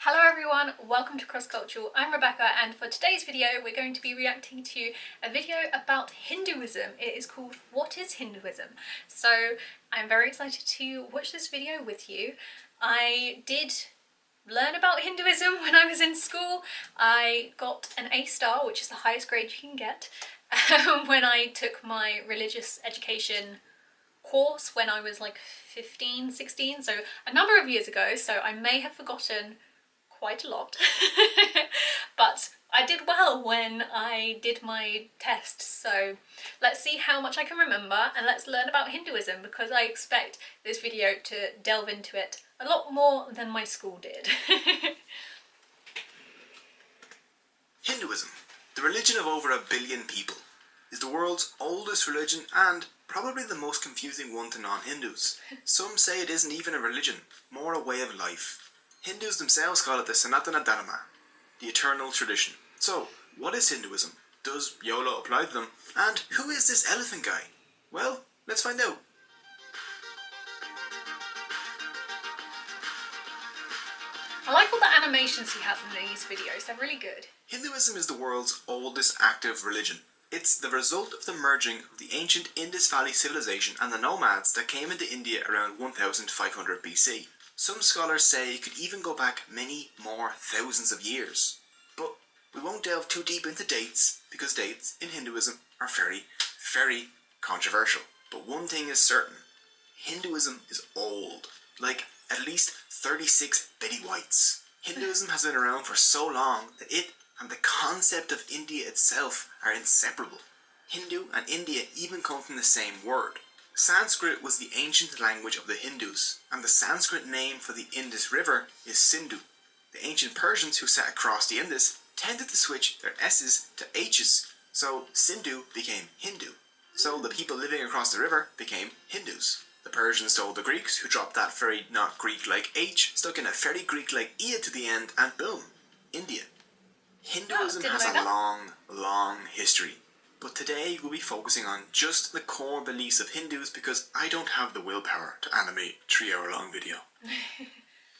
Hello everyone, welcome to Cross Cultural. I'm Rebecca, and for today's video we're going to be reacting to a video about Hinduism. It is called What is Hinduism? So I'm very excited to watch this video with you. I did learn about Hinduism when I was in school. I got an A star, which is the highest grade you can get, when I took my religious education course when I was like 15, 16, so a number of years ago, so I may have forgotten quite a lot. But I did well when I did my test, so let's see how much I can remember and let's learn about Hinduism, because I expect this video to delve into it a lot more than my school did. Hinduism, the religion of over 1 billion people, is the world's oldest religion and probably the most confusing one to non-Hindus. Some say it isn't even a religion, more a way of life. Hindus themselves call it the Sanatana Dharma, the eternal tradition. So, what is Hinduism? Does YOLO apply to them? And who is this elephant guy? Well, let's find out. I like all the animations he has in these videos, they're really good. Hinduism is the world's oldest active religion. It's the result of the merging of the ancient Indus Valley civilization and the nomads that came into India around 1500 BC. Some scholars say it could even go back many more thousands of years. But we won't delve too deep into dates, because dates in Hinduism are very, very controversial. But one thing is certain, Hinduism is old, like at least 36 Betty Whites. Hinduism has been around for so long that it and the concept of India itself are inseparable. Hindu and India even come from the same word. Sanskrit was the ancient language of the Hindus, and the Sanskrit name for the Indus River is Sindhu. The ancient Persians who sat across the Indus tended to switch their S's to H's, so Sindhu became Hindu. So the people living across the river became Hindus. The Persians told the Greeks, who dropped that very not Greek-like H, stuck in a very Greek-like E to the end, and boom, India. Hinduism has a long history. But today we'll be focusing on just the core beliefs of Hindus, because I don't have the willpower to animate a 3-hour-long video.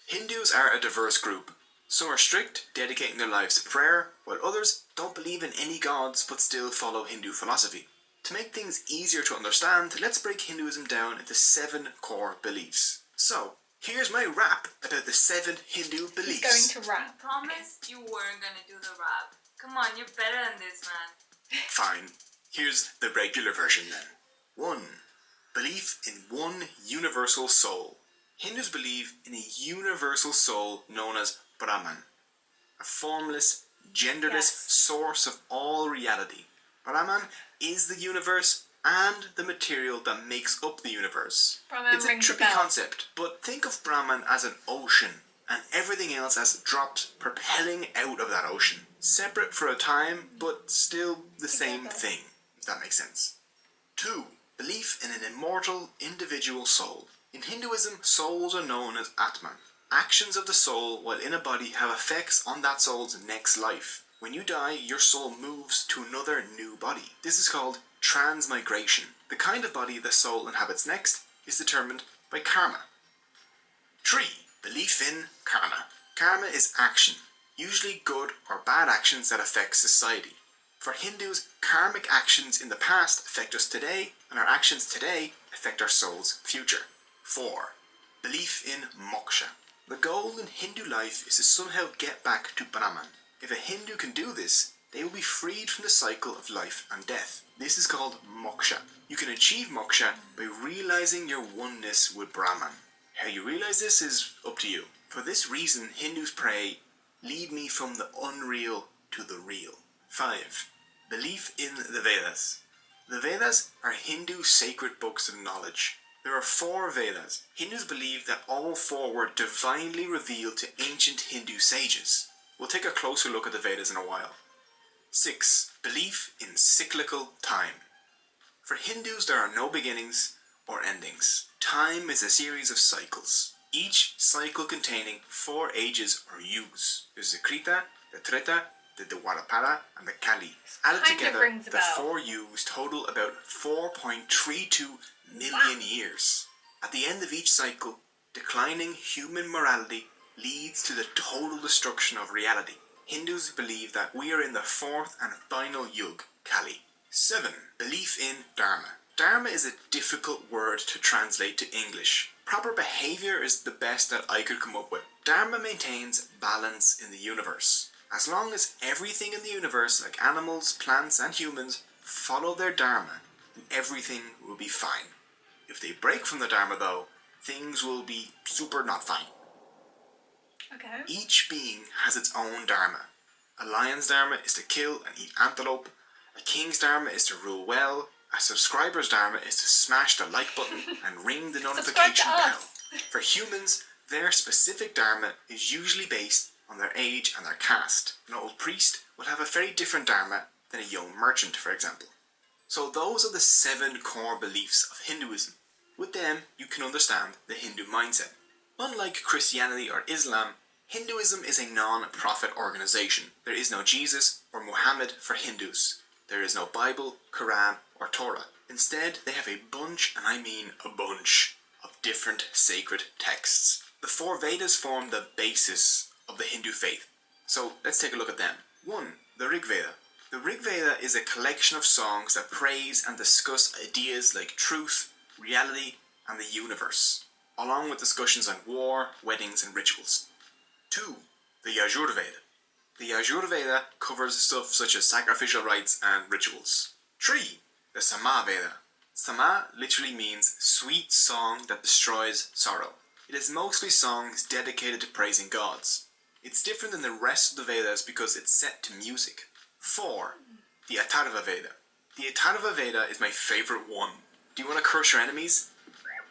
Hindus are a diverse group. Some are strict, dedicating their lives to prayer, while others don't believe in any gods but still follow Hindu philosophy. To make things easier to understand, let's break Hinduism down into 7 core beliefs. So, here's my rap about the 7 Hindu beliefs. He's going to rap. I promised you weren't gonna do the rap. Come on, you're better than this, man. Fine. Here's the regular version then. 1. Belief in one universal soul. Hindus believe in a universal soul known as Brahman, a formless, genderless source of all reality. Brahman is the universe and the material that makes up the universe. Brahman it's a rings a trippy bell. concept, but think of Brahman as an ocean and everything else as drops propelling out of that ocean. Separate for a time, but still the same thing, if that makes sense. 2. Belief in an immortal individual soul. In Hinduism, souls are known as Atman. Actions of the soul while in a body have effects on that soul's next life. When you die, your soul moves to another new body. This is called transmigration. The kind of body the soul inhabits next is determined by karma. 3. Belief in karma. Karma is action, usually good or bad actions that affect society. For Hindus, karmic actions in the past affect us today, and our actions today affect our soul's future. 4. Belief in moksha. The goal in Hindu life is to somehow get back to Brahman. If a Hindu can do this, they will be freed from the cycle of life and death. This is called moksha. You can achieve moksha by realizing your oneness with Brahman. How you realize this is up to you. For this reason, Hindus pray, "Lead me from the unreal to the real." 5. Belief in the VEDAS. The VEDAS are Hindu sacred books of knowledge. There are 4 VEDAS. Hindus believe that all 4 were divinely revealed to ancient Hindu sages. We'll take a closer look at the VEDAS in a while. 6. Belief in cyclical time. For Hindus, there are no beginnings or endings. Time is a series of cycles, each cycle containing 4 ages or yugas. There's the Krita, the Treta, the Dwapara, and the Kali. Added together, the 4 yugas total about 4.32 million years. At the end of each cycle, declining human morality leads to the total destruction of reality. Hindus believe that we are in the fourth and final yug, Kali. 7. Belief in Dharma. Dharma is a difficult word to translate to English. Proper behaviour is the best that I could come up with. Dharma maintains balance in the universe. As long as everything in the universe, like animals, plants and humans, follow their Dharma, then everything will be fine. If they break from the Dharma though, things will be super not fine. Okay. Each being has its own Dharma. A lion's Dharma is to kill and eat antelope. A king's Dharma is to rule well. A subscriber's Dharma is to smash the like button and ring the notification bell. For humans, their specific Dharma is usually based on their age and their caste. An old priest will have a very different Dharma than a young merchant, for example. So those are the 7 core beliefs of Hinduism. With them, you can understand the Hindu mindset. Unlike Christianity or Islam, Hinduism is a non-profit organization. There is no Jesus or Muhammad for Hindus. There is no Bible, Quran or Torah. Instead, they have a bunch, and I mean a bunch, of different sacred texts. The 4 Vedas form the basis of the Hindu faith. So let's take a look at them. 1. The Rig Veda. The Rig Veda is a collection of songs that praise and discuss ideas like truth, reality and the universe, along with discussions on war, weddings and rituals. 2. The Yajur Veda. The Yajur Veda covers stuff such as sacrificial rites and rituals. 3. The Sama Veda. Sama literally means sweet song that destroys sorrow. It is mostly songs dedicated to praising gods. It's different than the rest of the Vedas because it's set to music. 4. The Atharva Veda. The Atharva Veda is my favourite one. Do you want to curse your enemies?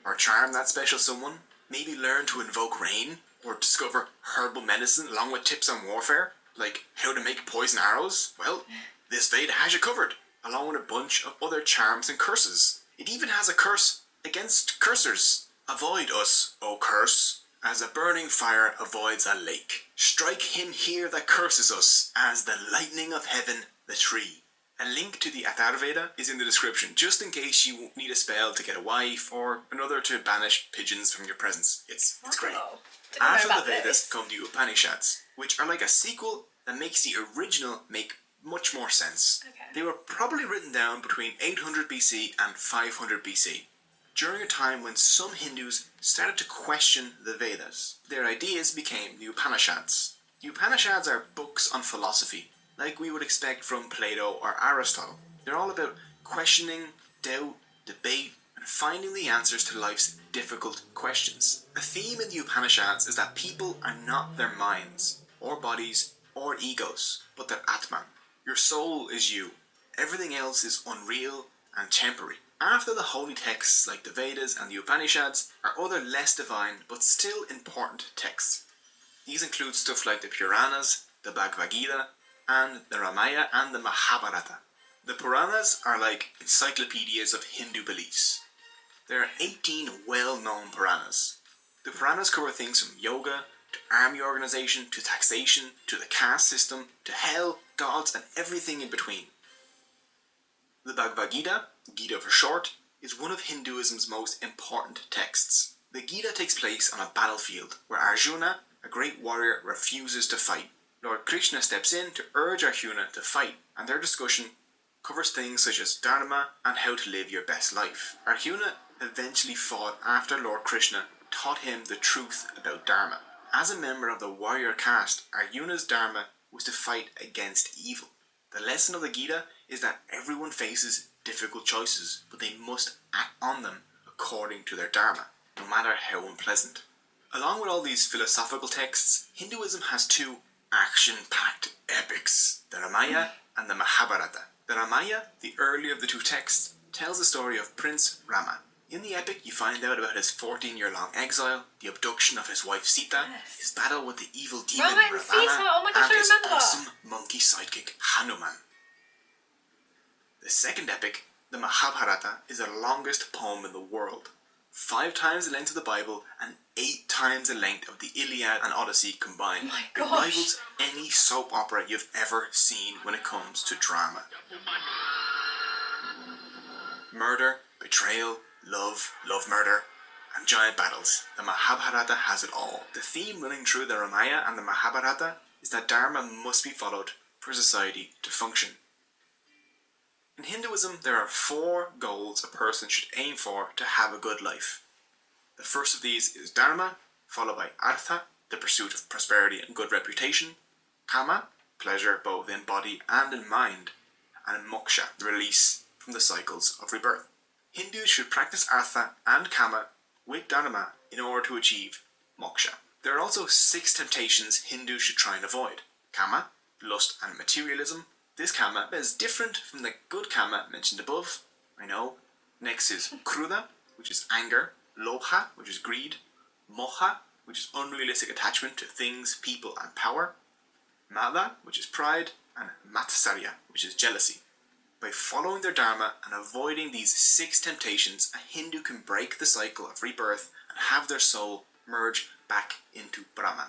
Or charm that special someone? Maybe learn to invoke rain? Or discover herbal medicine along with tips on warfare? Like how to make poison arrows? Well, this Veda has you covered, along with a bunch of other charms and curses. It even has a curse against cursers. Avoid us, O curse, as a burning fire avoids a lake. Strike him here that curses us, as the lightning of heaven the tree. A link to the Atharva Veda is in the description, just in case you need a spell to get a wife or another to banish pigeons from your presence. It's great. After the Vedas come the Upanishads, which are like a sequel that makes the original make much more sense. Okay. They were probably written down between 800 BC and 500 BC, during a time when some Hindus started to question the Vedas. Their ideas became the Upanishads. The Upanishads are books on philosophy, like we would expect from Plato or Aristotle. They're all about questioning, doubt, debate, and finding the answers to life's difficult questions. A theme in the Upanishads is that people are not their minds, or bodies, or egos, but their Atman. Your soul is you. Everything else is unreal and temporary. After the holy texts like the Vedas and the Upanishads are other less divine but still important texts. These include stuff like the Puranas, the Bhagavad Gita, and the Ramayana and the Mahabharata. The Puranas are like encyclopedias of Hindu beliefs. There are 18 well-known Puranas. The Puranas cover things from yoga, to army organisation, to taxation, to the caste system, to hell, gods, and everything in between. The Bhagavad Gita, Gita for short, is one of Hinduism's most important texts. The Gita takes place on a battlefield where Arjuna, a great warrior, refuses to fight. Lord Krishna steps in to urge Arjuna to fight, and their discussion covers things such as Dharma and how to live your best life. Arjuna eventually fought after Lord Krishna taught him the truth about Dharma. As a member of the warrior caste, Arjuna's Dharma was to fight against evil. The lesson of the Gita is that everyone faces difficult choices, but they must act on them according to their Dharma, no matter how unpleasant. Along with all these philosophical texts, Hinduism has 2 action-packed epics, the Ramayana and the Mahabharata. The Ramayana, the earlier of the 2 texts, tells the story of Prince Rama. In the epic, you find out about his 14-year-long exile, the abduction of his wife Sita, his battle with the evil demon Rama and Ravana, Sita. Oh my gosh, and I his remember. awesome monkey sidekick Hanuman. The second epic, the Mahabharata, is the longest poem in the world. 5 times the length of the Bible and 8 times the length of the Iliad and Odyssey combined. Oh my It gosh. rivals any soap opera you've ever seen when it comes to drama. Murder, betrayal, love, murder, and giant battles. The Mahabharata has it all. The theme running through the Ramayana and the Mahabharata is that Dharma must be followed for society to function. In Hinduism, there are 4 goals a person should aim for to have a good life. The first of these is Dharma, followed by Artha, the pursuit of prosperity and good reputation, Kama, pleasure both in body and in mind, and Moksha, the release from the cycles of rebirth. Hindus should practice Artha and Kama with Dharma in order to achieve Moksha. There are also 6 temptations Hindus should try and avoid. Kama, lust and materialism. This Kama is different from the good Kama mentioned above, I know. Next is Kruda, which is anger, Lobha, which is greed, Moha, which is unrealistic attachment to things, people and power, Mada, which is pride, and Matsarya, which is jealousy. By following their Dharma and avoiding these 6 temptations, a Hindu can break the cycle of rebirth and have their soul merge back into Brahman.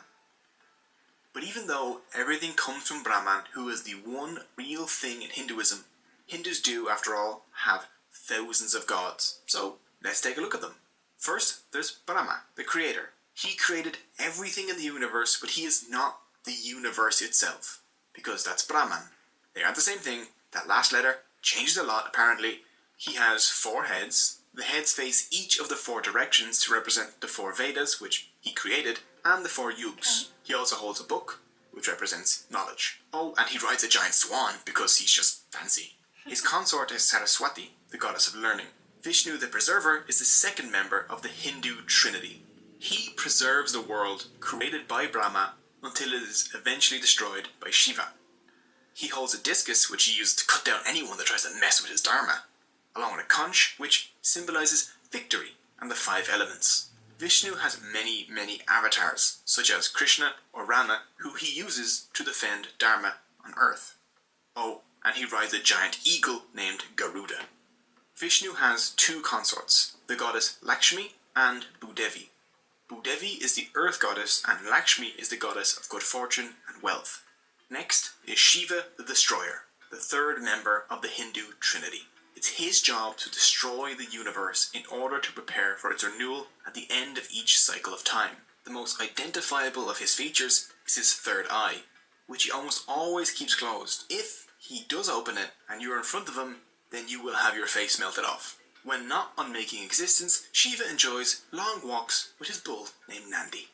But even though everything comes from Brahman, who is the one real thing in Hinduism, Hindus do, after all, have thousands of gods. So let's take a look at them. First, there's Brahma, the creator. He created everything in the universe, but he is not the universe itself, because that's Brahman. They aren't the same thing. That last letter changes a lot, apparently. He has 4 heads. The heads face each of the 4 directions to represent the 4 Vedas, which he created, and the 4 yugas. He also holds a book, which represents knowledge. Oh, and he rides a giant swan, because he's just fancy. His consort is Saraswati, the goddess of learning. Vishnu, the preserver, is the second member of the Hindu trinity. He preserves the world created by Brahma until it is eventually destroyed by Shiva. He holds a discus, which he uses to cut down anyone that tries to mess with his dharma, along with a conch, which symbolizes victory and the 5 elements. Vishnu has many, many avatars, such as Krishna or Rama, who he uses to defend dharma on earth. Oh, and he rides a giant eagle named Garuda. Vishnu has 2 consorts, the goddess Lakshmi and Bhudevi. Bhudevi is the earth goddess and Lakshmi is the goddess of good fortune and wealth. Next is Shiva the Destroyer, the 3rd member of the Hindu trinity. It's his job to destroy the universe in order to prepare for its renewal at the end of each cycle of time. The most identifiable of his features is his 3rd eye, which he almost always keeps closed. If he does open it and you're in front of him, then you will have your face melted off. When not on making existence, Shiva enjoys long walks with his bull named Nandi.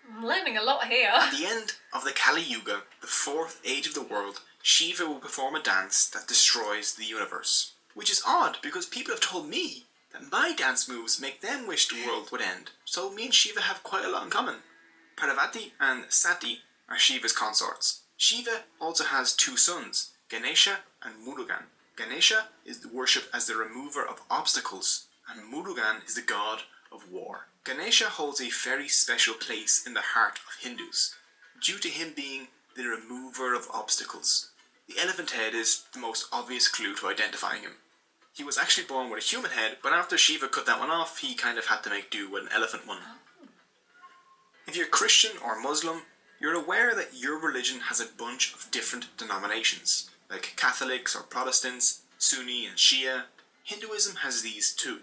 I'm learning a lot here. At the end of the Kali Yuga, the 4th age of the world, Shiva will perform a dance that destroys the universe. Which is odd, because people have told me that my dance moves make them wish the world would end. So me and Shiva have quite a lot in common. Parvati and Sati are Shiva's consorts. Shiva also has 2 sons, Ganesha and Murugan. Ganesha is worshipped as the remover of obstacles, and Murugan is the god of war. Ganesha holds a very special place in the heart of Hindus, due to him being the remover of obstacles. The elephant head is the most obvious clue to identifying him. He was actually born with a human head, but after Shiva cut that one off, he kind of had to make do with an elephant one. If you're Christian or Muslim, you're aware that your religion has a bunch of different denominations, like Catholics or Protestants, Sunni and Shia. Hinduism has these too.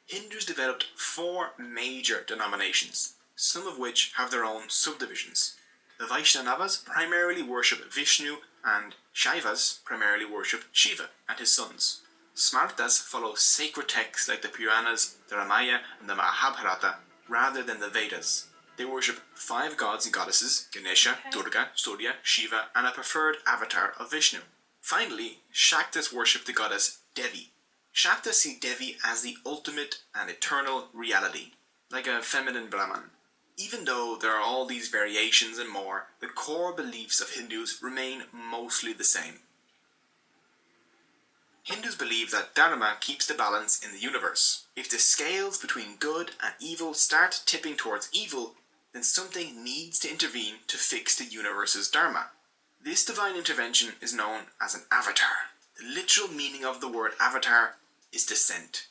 Hindus developed 4 major denominations, some of which have their own subdivisions. The Vaishnavas primarily worship Vishnu, and Shaivas primarily worship Shiva and his sons. Smartas follow sacred texts like the Puranas, the Ramayana and the Mahabharata, rather than the Vedas. They worship 5 gods and goddesses, Ganesha, Durga, Surya, Shiva, and a preferred avatar of Vishnu. Finally, Shaktas worship the goddess Devi. Shaktas see Devi as the ultimate and eternal reality, like a feminine Brahman. Even though there are all these variations and more, the core beliefs of Hindus remain mostly the same. Hindus believe that Dharma keeps the balance in the universe. If the scales between good and evil start tipping towards evil, then something needs to intervene to fix the universe's Dharma. This divine intervention is known as an avatar. The literal meaning of the word avatar is descent.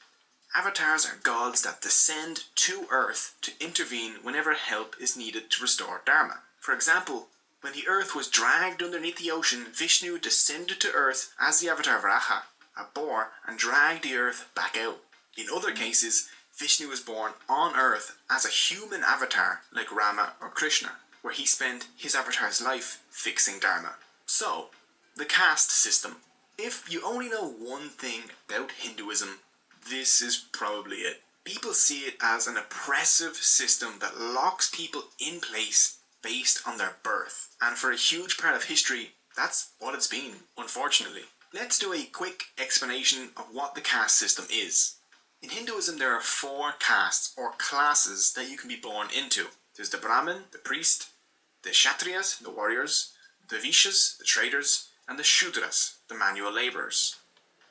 Avatars are gods that descend to Earth to intervene whenever help is needed to restore Dharma. For example, when the Earth was dragged underneath the ocean, Vishnu descended to Earth as the avatar Varaha, a boar, and dragged the Earth back out. In other cases, Vishnu was born on Earth as a human avatar like Rama or Krishna, where he spent his avatar's life fixing Dharma. So, the caste system. If you only know one thing about Hinduism, this is probably it. People see it as an oppressive system that locks people in place based on their birth. And for a huge part of history, that's what it's been, unfortunately. Let's do a quick explanation of what the caste system is. In Hinduism, there are 4 castes or classes that you can be born into. There's the Brahmin, the priest, the Kshatriyas, the warriors, the Vaishyas, the traders, and the Shudras, the manual labourers.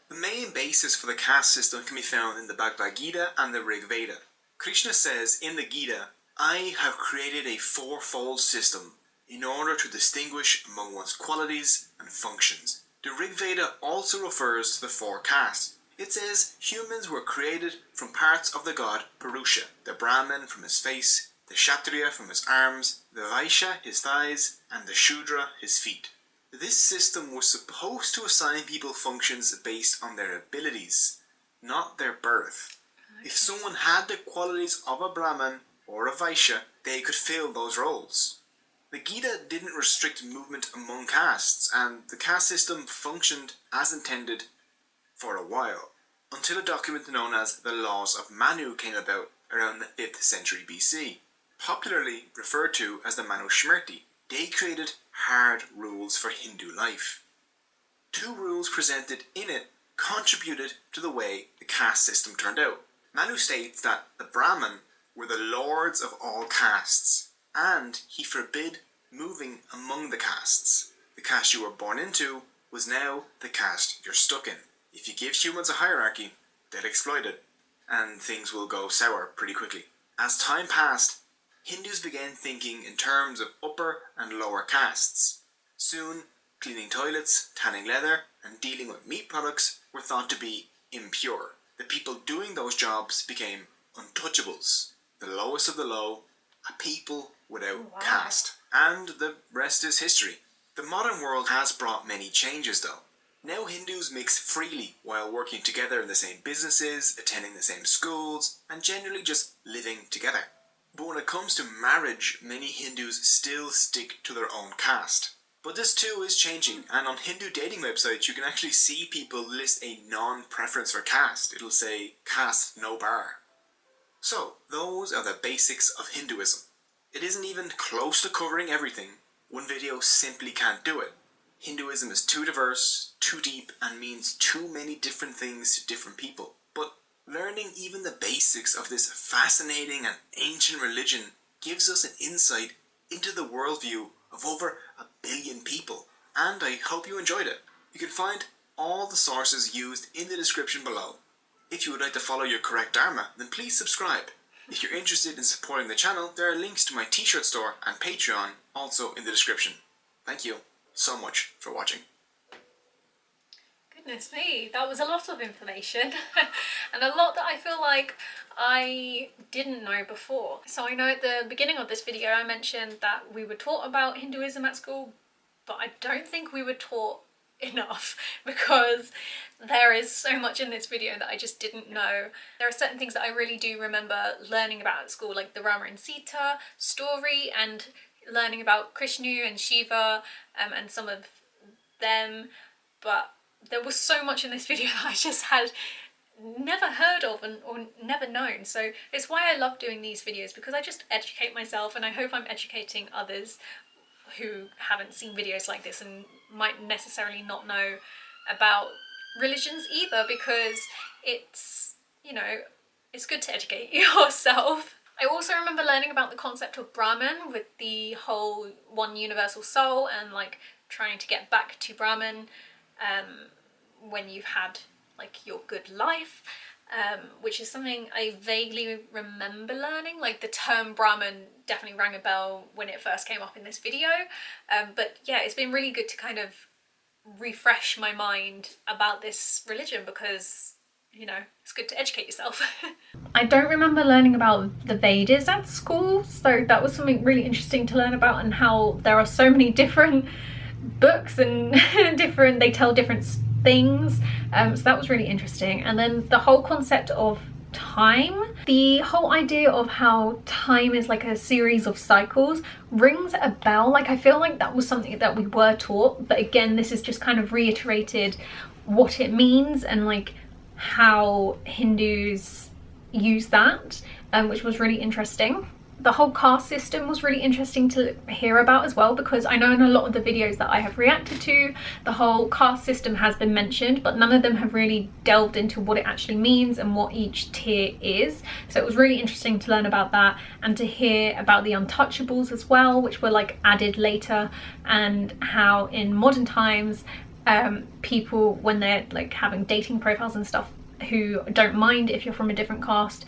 The main basis for the caste system can be found in the Bhagavad Gita and the Rig Veda. Krishna says in the Gita, "I have created a 4-fold system in order to distinguish among one's qualities and functions." The Rig Veda also refers to the 4 castes. It says humans were created from parts of the god Purusha, the Brahmin from his face, the Kshatriya from his arms, the Vaishya his thighs, and the Shudra his feet. This system was supposed to assign people functions based on their abilities, not their birth. Okay. If someone had the qualities of a Brahmin or a Vaishya, they could fill those roles. The Gita didn't restrict movement among castes, and the caste system functioned as intended for a while, until a document known as the Laws of Manu came about around the 5th century BC, popularly referred to as the Manusmriti. They created hard rules for Hindu life. 2 rules presented in it contributed to the way the caste system turned out. Manu states that the Brahmin were the lords of all castes, and he forbid moving among the castes. The caste you were born into was now the caste you're stuck in. If you give humans a hierarchy, they'll exploit it, and things will go sour pretty quickly. As time passed, Hindus began thinking in terms of upper and lower castes. Soon, cleaning toilets, tanning leather, and dealing with meat products were thought to be impure. The people doing those jobs became untouchables, the lowest of the low, a people without caste. And the rest is history. The modern world has brought many changes though. Now Hindus mix freely while working together in the same businesses, attending the same schools, and generally just living together. But when it comes to marriage, many Hindus still stick to their own caste. But this too is changing, and on Hindu dating websites you can actually see people list a non-preference for caste. It'll say, caste no bar. So, those are the basics of Hinduism. It isn't even close to covering everything. One video simply can't do it. Hinduism is too diverse, too deep, and means too many different things to different people. But learning even the basics of this fascinating and ancient religion gives us an insight into the worldview of over 1 billion people. And I hope you enjoyed it. You can find all the sources used in the description below. If you would like to follow your correct Dharma, then please subscribe. If you're interested in supporting the channel, there are links to my t-shirt store and Patreon also in the description. Thank you so much for watching. Goodness me, that was a lot of information and a lot that I feel like I didn't know before. So I know at the beginning of this video I mentioned that we were taught about Hinduism at school, but I don't think we were taught enough because there is so much in this video that I just didn't know. There are certain things that I really do remember learning about at school, like the Rama and Sita story and learning about Krishna and Shiva and some of them, but there was so much in this video that I just had never heard of or never known. So it's why I love doing these videos, because I just educate myself, and I hope I'm educating others who haven't seen videos like this and might necessarily not know about religions either, because it's, you know, it's good to educate yourself. I also remember learning about the concept of Brahman with the whole one universal soul and like trying to get back to Brahman when you've had like your good life, which is something I vaguely remember learning. Like the term Brahman definitely rang a bell when it first came up in this video, but yeah, it's been really good to kind of refresh my mind about this religion because, you know, it's good to educate yourself. I don't remember learning about the Vedas at school, so that was something really interesting to learn about, and how there are so many different books and they tell different things, so that was really interesting. And then the whole concept of time. The whole idea of how time is like a series of cycles rings a bell. Like, I feel like that was something that we were taught, but again, this is just kind of reiterated what it means and like how Hindus use that, which was really interesting. The whole caste system was really interesting to hear about as well, because I know in a lot of the videos that I have reacted to, the whole caste system has been mentioned, but none of them have really delved into what it actually means and what each tier is. So it was really interesting to learn about that and to hear about the untouchables as well, which were like added later, and how in modern times people, when they're like having dating profiles and stuff, who don't mind if you're from a different caste,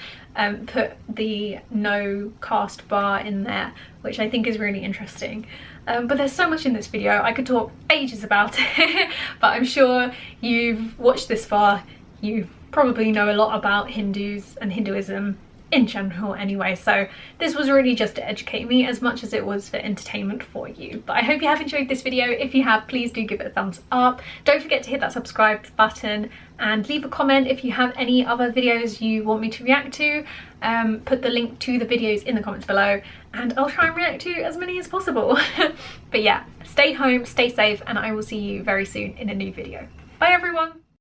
put the no caste bar in there, which I think is really interesting. But there's so much in this video, I could talk ages about it, but I'm sure you've watched this far, you probably know a lot about Hindus and Hinduism in general anyway, so this was really just to educate me as much as it was for entertainment for you. But I hope you have enjoyed this video. If you have, please do give it a thumbs up. Don't forget to hit that subscribe button and leave a comment if you have any other videos you want me to react to. Put the link to the videos in the comments below and I'll try and react to as many as possible. But yeah, stay home, stay safe, and I will see you very soon in a new video. Bye everyone!